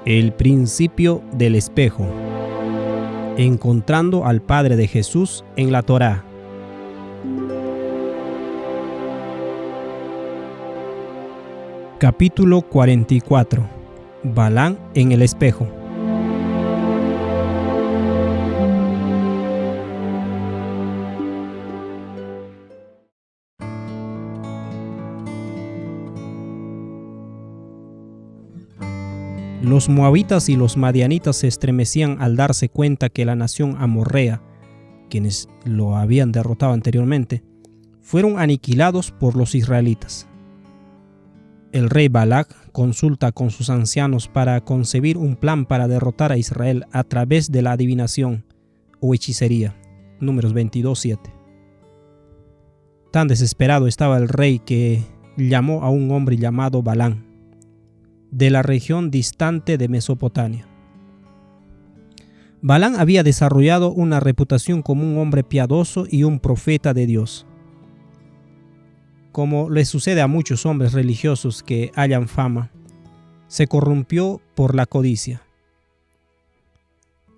El principio del espejo. Encontrando al Padre de Jesús en la Torá. Capítulo 44. Balaam en el espejo. Los moabitas y los madianitas se estremecían al darse cuenta que la nación amorrea, quienes lo habían derrotado anteriormente, fueron aniquilados por los israelitas. El rey Balac consulta con sus ancianos para concebir un plan para derrotar a Israel a través de la adivinación o hechicería. Números 22:7. Tan desesperado estaba el rey que llamó a un hombre llamado Balaam, de la región distante de Mesopotamia. Balaam había desarrollado una reputación como un hombre piadoso y un profeta de Dios. Como le sucede a muchos hombres religiosos que hallan fama, se corrompió por la codicia.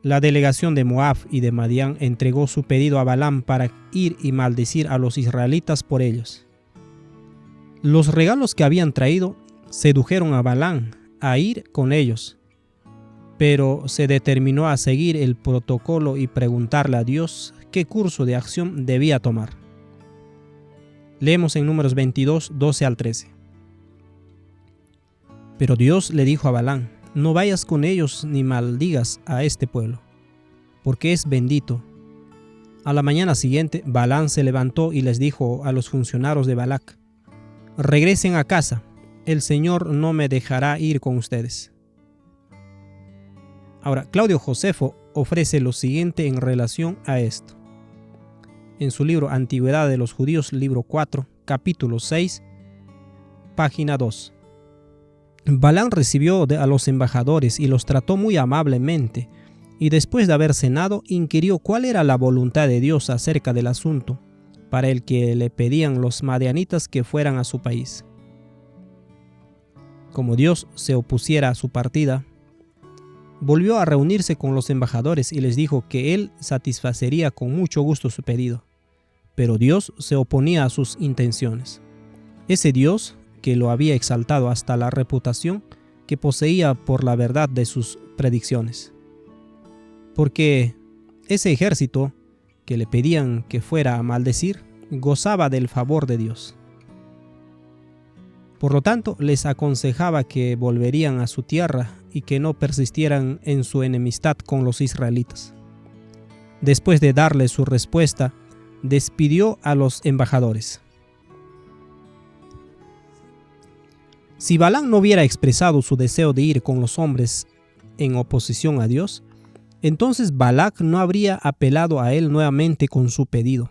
La delegación de Moab y de Madián entregó su pedido a Balaam para ir y maldecir a los israelitas por ellos. Los regalos que habían traído sedujeron a Balaam a ir con ellos, pero se determinó a seguir el protocolo y preguntarle a Dios qué curso de acción debía tomar. Leemos en Números 22, 12 al 13. Pero Dios le dijo a Balaam: no vayas con ellos ni maldigas a este pueblo, porque es bendito. A la mañana siguiente, Balaam se levantó y les dijo a los funcionarios de Balac: regresen a casa, el Señor no me dejará ir con ustedes. Ahora, Claudio Josefo ofrece lo siguiente en relación a esto. En su libro Antigüedad de los Judíos, libro 4, capítulo 6, página 2. Balaam recibió a los embajadores y los trató muy amablemente, y después de haber cenado, inquirió cuál era la voluntad de Dios acerca del asunto, para el que le pedían los madianitas que fueran a su país. Como Dios se opusiera a su partida, volvió a reunirse con los embajadores y les dijo que él satisfacería con mucho gusto su pedido, pero Dios se oponía a sus intenciones. Ese Dios que lo había exaltado hasta la reputación que poseía por la verdad de sus predicciones. Porque ese ejército que le pedían que fuera a maldecir gozaba del favor de Dios. Por lo tanto, les aconsejaba que volverían a su tierra y que no persistieran en su enemistad con los israelitas. Después de darle su respuesta, despidió a los embajadores. Si Balaam no hubiera expresado su deseo de ir con los hombres en oposición a Dios, entonces Balac no habría apelado a él nuevamente con su pedido.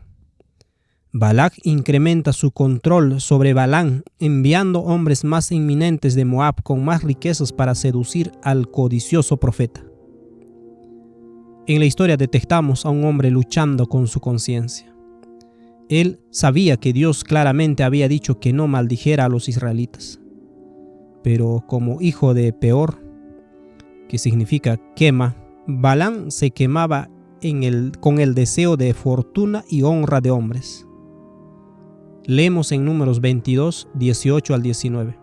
Balac incrementa su control sobre Balaam, enviando hombres más inminentes de Moab con más riquezas para seducir al codicioso profeta. En la historia detectamos a un hombre luchando con su conciencia. Él sabía que Dios claramente había dicho que no maldijera a los israelitas. Pero como hijo de Peor, que significa quema, Balaam se quemaba con el deseo de fortuna y honra de hombres. Leemos en Números 22, 18 al 19.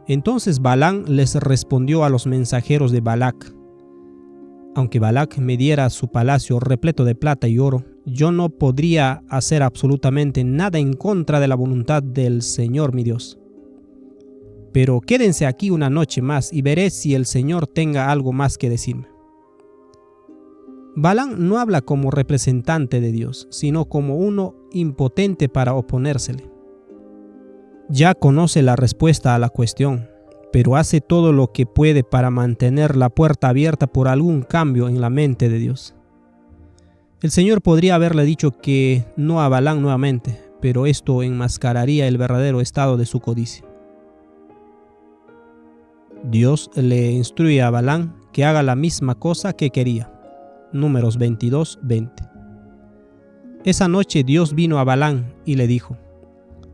Entonces Balaam les respondió a los mensajeros de Balac: aunque Balac me diera su palacio repleto de plata y oro, yo no podría hacer absolutamente nada en contra de la voluntad del Señor mi Dios. Pero quédense aquí una noche más y veré si el Señor tenga algo más que decirme. Balaam no habla como representante de Dios, sino como uno impotente para oponérsele. Ya conoce la respuesta a la cuestión, pero hace todo lo que puede para mantener la puerta abierta por algún cambio en la mente de Dios. El Señor podría haberle dicho que no a Balaam nuevamente, pero esto enmascararía el verdadero estado de su codicia. Dios le instruye a Balaam que haga la misma cosa que quería. Números 22, 20. Esa noche Dios vino a Balaam y le dijo: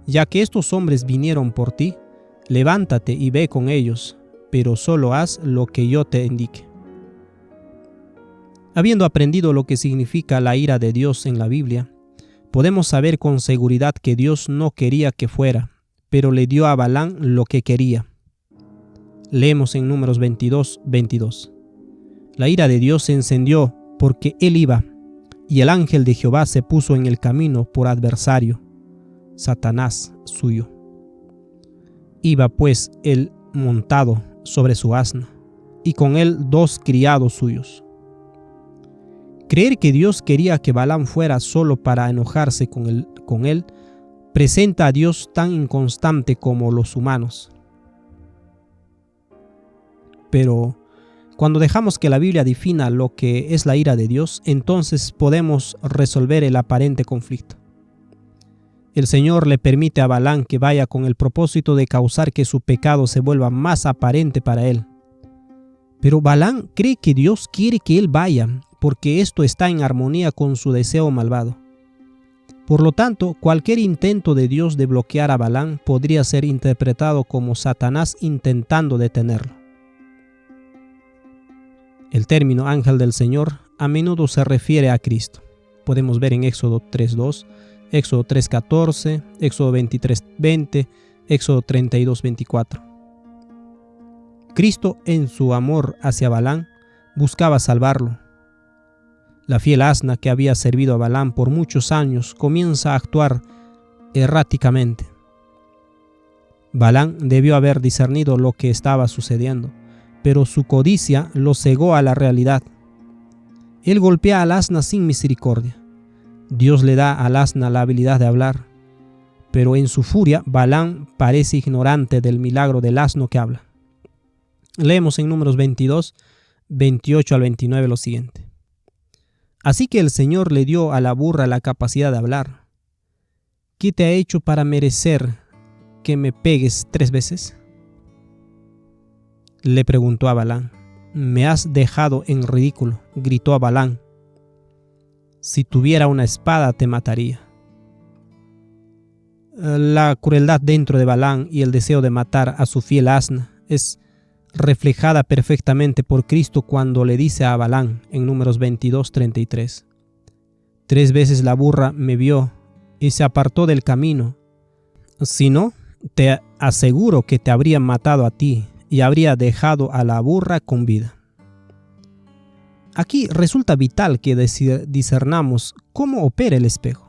ya que estos hombres vinieron por ti, levántate y ve con ellos, pero solo haz lo que yo te indique. Habiendo aprendido lo que significa la ira de Dios en la Biblia, podemos saber con seguridad que Dios no quería que fuera, pero le dio a Balaam lo que quería. Leemos en Números 22:22. La ira de Dios se encendió porque él iba, y el ángel de Jehová se puso en el camino por adversario, Satanás suyo. Iba pues él montado sobre su asna, y con él 2 criados suyos. Creer que Dios quería que Balaam fuera solo para enojarse con él presenta a Dios tan inconstante como los humanos. Pero cuando dejamos que la Biblia defina lo que es la ira de Dios, entonces podemos resolver el aparente conflicto. El Señor le permite a Balaam que vaya con el propósito de causar que su pecado se vuelva más aparente para él. Pero Balaam cree que Dios quiere que él vaya, porque esto está en armonía con su deseo malvado. Por lo tanto, cualquier intento de Dios de bloquear a Balaam podría ser interpretado como Satanás intentando detenerlo. El término ángel del Señor a menudo se refiere a Cristo. Podemos ver en Éxodo 3:2, Éxodo 3:14, Éxodo 23:20, Éxodo 32:24. Cristo, en su amor hacia Balaam, buscaba salvarlo. La fiel asna que había servido a Balaam por muchos años comienza a actuar erráticamente. Balaam debió haber discernido lo que estaba sucediendo, pero su codicia lo cegó a la realidad. Él golpea al asna sin misericordia. Dios le da al asna la habilidad de hablar, pero en su furia Balaam parece ignorante del milagro del asno que habla. Leemos en Números 22, 28 al 29 lo siguiente. Así que el Señor le dio a la burra la capacidad de hablar. ¿Qué te ha hecho para merecer que me pegues 3 veces? Le preguntó a Balaam. Me has dejado en ridículo, gritó a Balaam. Si tuviera una espada te mataría. La crueldad dentro de Balaam y el deseo de matar a su fiel asna es reflejada perfectamente por Cristo cuando le dice a Balaam en Números 22:33. 3 veces la burra me vio y se apartó del camino. Si no, te aseguro que te habría matado a ti y habría dejado a la burra con vida. Aquí resulta vital que discernamos cómo opera el espejo.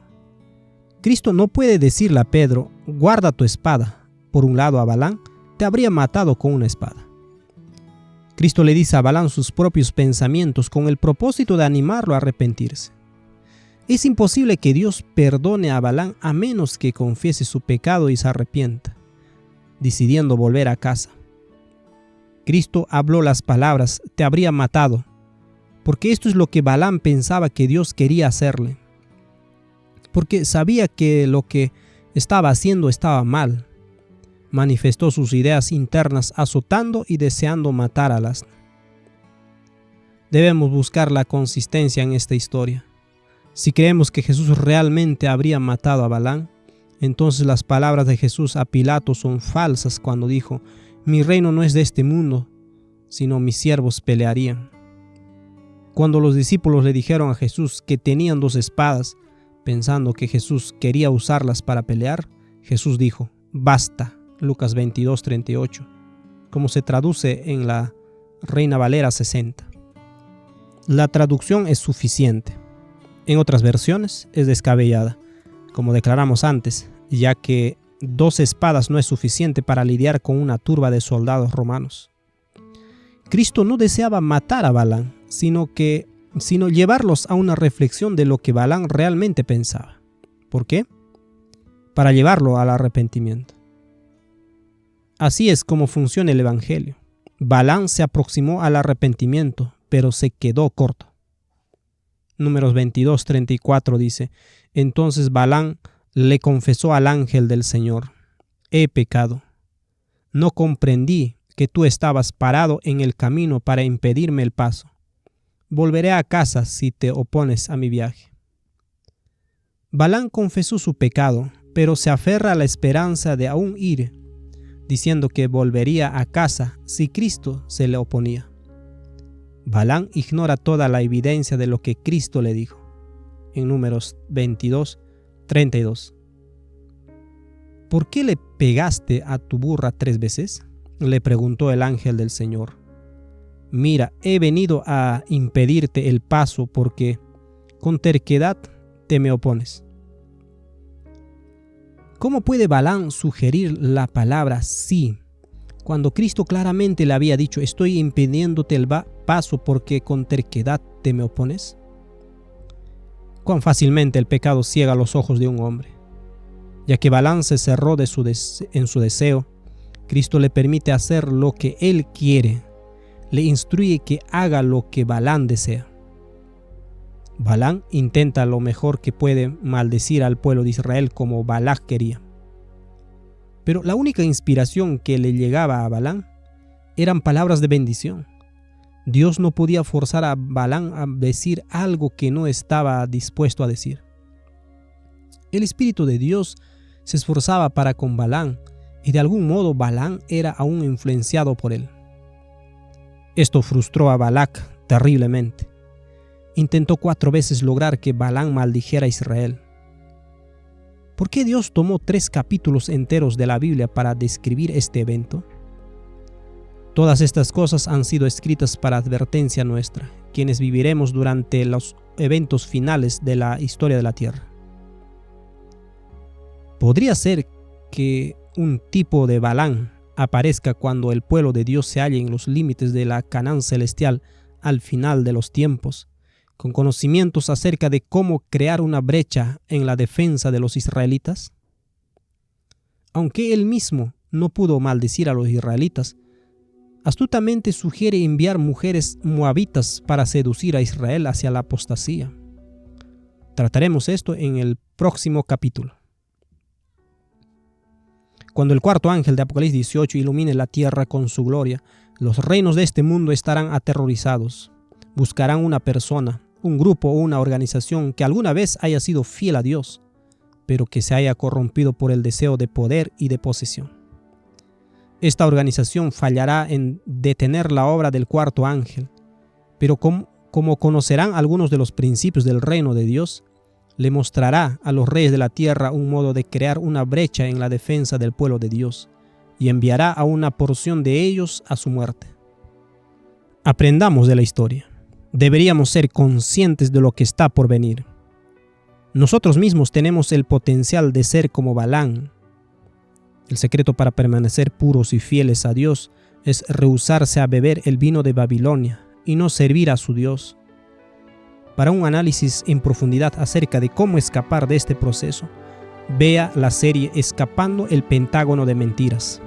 Cristo no puede decirle a Pedro, guarda tu espada. Por un lado a Balaam, te habría matado con una espada. Cristo le dice a Balaam sus propios pensamientos con el propósito de animarlo a arrepentirse. Es imposible que Dios perdone a Balaam a menos que confiese su pecado y se arrepienta, decidiendo volver a casa. Cristo habló las palabras, te habría matado, porque esto es lo que Balaam pensaba que Dios quería hacerle, porque sabía que lo que estaba haciendo estaba mal. Manifestó sus ideas internas azotando y deseando matar al asna. Debemos buscar la consistencia en esta historia. Si creemos que Jesús realmente habría matado a Balaam, entonces las palabras de Jesús a Pilato son falsas cuando dijo, mi reino no es de este mundo, sino mis siervos pelearían. Cuando los discípulos le dijeron a Jesús que tenían 2 espadas, pensando que Jesús quería usarlas para pelear, Jesús dijo, basta. Lucas 22:38, como se traduce en la Reina Valera 60. La traducción es suficiente. En otras versiones es descabellada, como declaramos antes, ya que 2 espadas no es suficiente para lidiar con una turba de soldados romanos. Cristo no deseaba matar a Balaam, sino llevarlos a una reflexión de lo que Balaam realmente pensaba. ¿Por qué? Para llevarlo al arrepentimiento. Así es como funciona el Evangelio. Balaam se aproximó al arrepentimiento, pero se quedó corto. Números 22:34 dice, entonces Balaam le confesó al ángel del Señor, he pecado. No comprendí que tú estabas parado en el camino para impedirme el paso. Volveré a casa si te opones a mi viaje. Balaam confesó su pecado, pero se aferra a la esperanza de aún ir. diciendo que volvería a casa si Cristo se le oponía. Balaam ignora toda la evidencia de lo que Cristo le dijo. En Números 22:32. ¿Por qué le pegaste a tu burra 3 veces? Le preguntó el ángel del Señor. Mira, he venido a impedirte el paso porque con terquedad te me opones. ¿Cómo puede Balaam sugerir la palabra sí cuando Cristo claramente le había dicho: estoy impidiéndote el paso porque con terquedad te me opones? Cuán fácilmente el pecado ciega los ojos de un hombre. Ya que Balaam se cerró en su deseo, Cristo le permite hacer lo que él quiere, le instruye que haga lo que Balaam desea. Balaam intenta lo mejor que puede maldecir al pueblo de Israel como Balac quería. Pero la única inspiración que le llegaba a Balaam eran palabras de bendición. Dios no podía forzar a Balaam a decir algo que no estaba dispuesto a decir. El Espíritu de Dios se esforzaba para con Balaam y de algún modo Balaam era aún influenciado por él. Esto frustró a Balac terriblemente. Intentó 4 veces lograr que Balaam maldijera a Israel. ¿Por qué Dios tomó 3 capítulos enteros de la Biblia para describir este evento? Todas estas cosas han sido escritas para advertencia nuestra, quienes viviremos durante los eventos finales de la historia de la tierra. ¿Podría ser que un tipo de Balaam aparezca cuando el pueblo de Dios se halle en los límites de la Canaán celestial al final de los tiempos, con conocimientos acerca de cómo crear una brecha en la defensa de los israelitas? Aunque él mismo no pudo maldecir a los israelitas, astutamente sugiere enviar mujeres moabitas para seducir a Israel hacia la apostasía. Trataremos esto en el próximo capítulo. Cuando el 4º ángel de Apocalipsis 18 ilumine la tierra con su gloria, los reinos de este mundo estarán aterrorizados. Buscarán una persona, un grupo o una organización que alguna vez haya sido fiel a Dios, pero que se haya corrompido por el deseo de poder y de posesión. Esta organización fallará en detener la obra del 4º ángel, pero como conocerán algunos de los principios del reino de Dios, le mostrará a los reyes de la tierra un modo de crear una brecha en la defensa del pueblo de Dios y enviará a una porción de ellos a su muerte. Aprendamos de la historia. Deberíamos ser conscientes de lo que está por venir. Nosotros mismos tenemos el potencial de ser como Balaam. El secreto para permanecer puros y fieles a Dios es rehusarse a beber el vino de Babilonia y no servir a su Dios. Para un análisis en profundidad acerca de cómo escapar de este proceso, vea la serie Escapando el Pentágono de Mentiras.